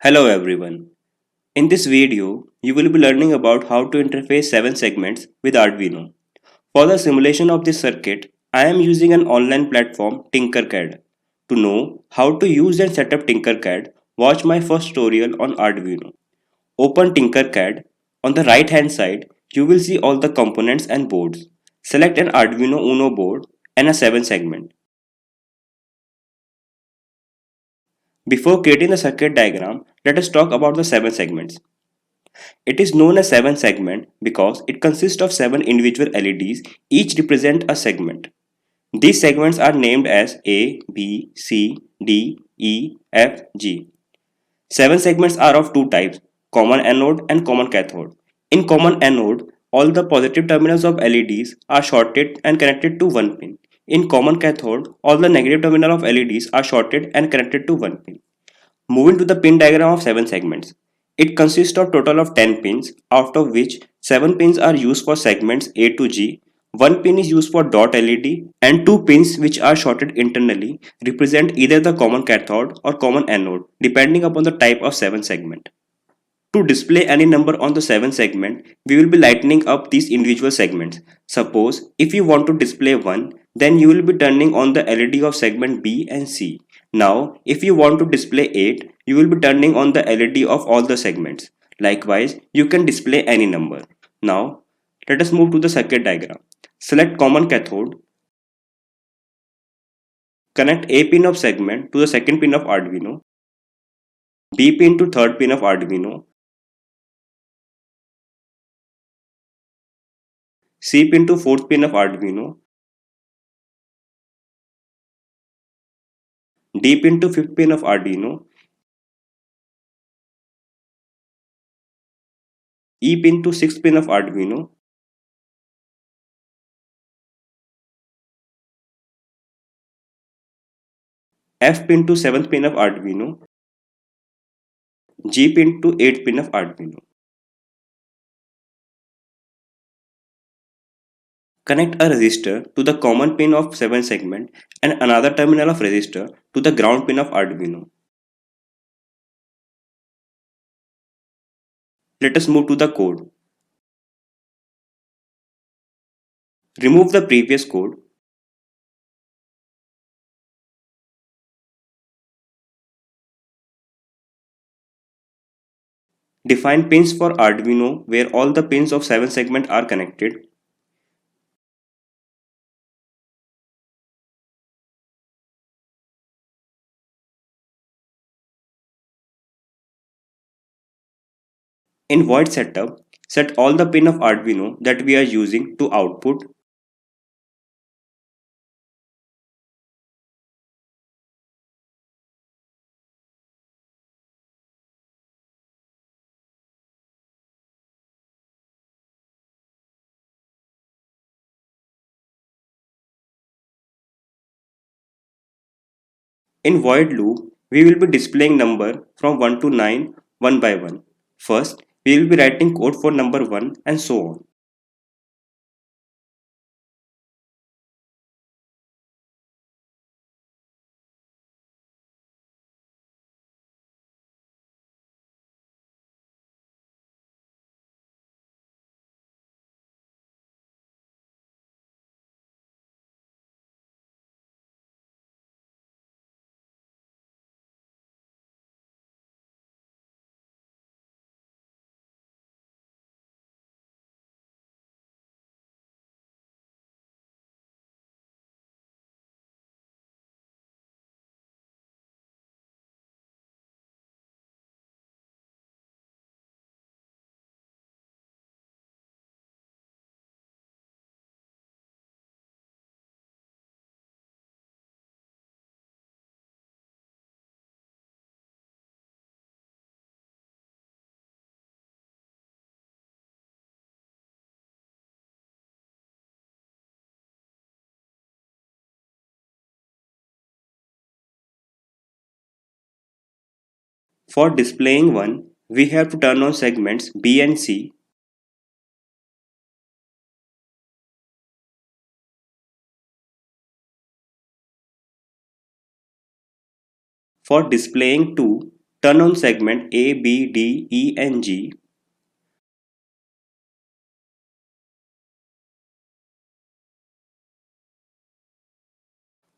Hello everyone. In this video, you will be learning about how to interface 7 segments with Arduino. For the simulation of this circuit, I am using an online platform Tinkercad. To know how to use and set up Tinkercad, watch my first tutorial on Arduino. Open Tinkercad. On the right hand side, you will see all the components and boards. Select an Arduino Uno board and a 7 segment. Before creating the circuit diagram, let us talk about the 7 segments. It is known as 7 segment because it consists of 7 individual LEDs, each represent a segment. These segments are named as A, B, C, D, E, F, G. 7 segments are of two types, common anode and common cathode. In common anode, all the positive terminals of LEDs are shorted and connected to one pin. In common cathode, all the negative terminal of LEDs are shorted and connected to one pin. Moving to the pin diagram of 7 segments. It consists of total of 10 pins, out of which 7 pins are used for segments A to G, 1 pin is used for dot LED, and 2 pins which are shorted internally represent either the common cathode or common anode depending upon the type of 7 segment. To display any number on the 7 segment, we will be lightening up these individual segments. Suppose if you want to display 1, then you will be turning on the LED of segment B and C. Now, if you want to display 8, you will be turning on the LED of all the segments. Likewise, you can display any number. Now, let us move to the circuit diagram. Select common cathode. Connect A pin of segment to the second pin of Arduino, B pin to third pin of Arduino, C pin to fourth pin of Arduino, D pin to fifth pin of Arduino, E pin to sixth pin of Arduino, F pin to seventh pin of Arduino, G pin to eighth pin of Arduino. Connect a resistor to the common pin of 7 segment and another terminal of resistor to the ground pin of Arduino. Let us move to the code. Remove the previous code. Define pins for Arduino where all the pins of 7 segment are connected. In void setup, set all the pin of Arduino that we are using to output. In void loop, we will be displaying number from 1 to 9 one by one. First, we will be writing code for number 1 and so on. For displaying 1, we have to turn on segments B and C. For displaying 2, turn on segment A, B, D, E and G.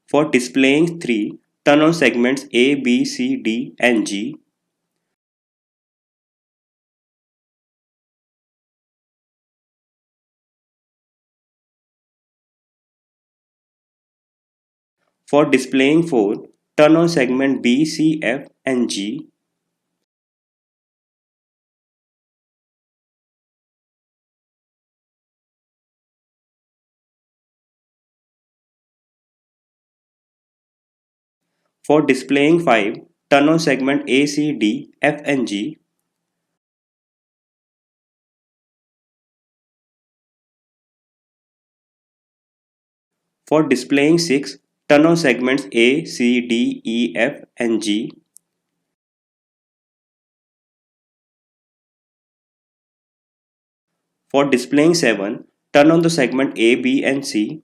For displaying 3, turn on segments A, B, C, D and G. For displaying 4, turn on segment B, C, F and G. For displaying 5, turn on segment A, C, D, F and G. For displaying 6, turn on segments A, C, D, E, F and G. For displaying 7, turn on the segment A, B and C.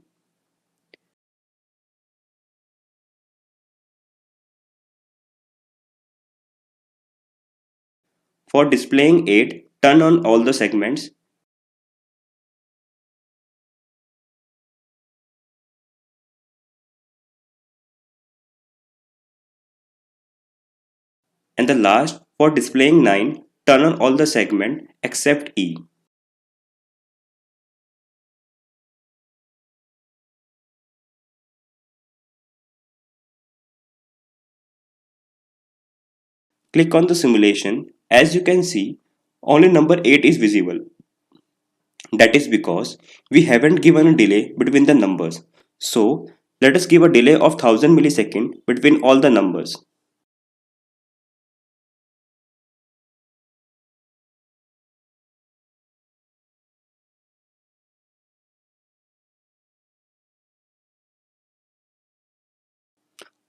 For displaying 8, turn on all the segments. And the last, for displaying 9, turn on all the segments except E. Click on the simulation. As you can see, only number 8 is visible. That is because we haven't given a delay between the numbers. So let us give a delay of 1000 milliseconds between all the numbers.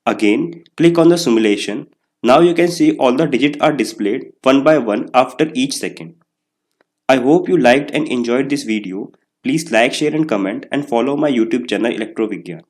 Again, click on the simulation. Now you can see all the digits are displayed one by one after each second. I hope you liked and enjoyed this video. Please like, share and comment and follow my YouTube channel Electrovigyan.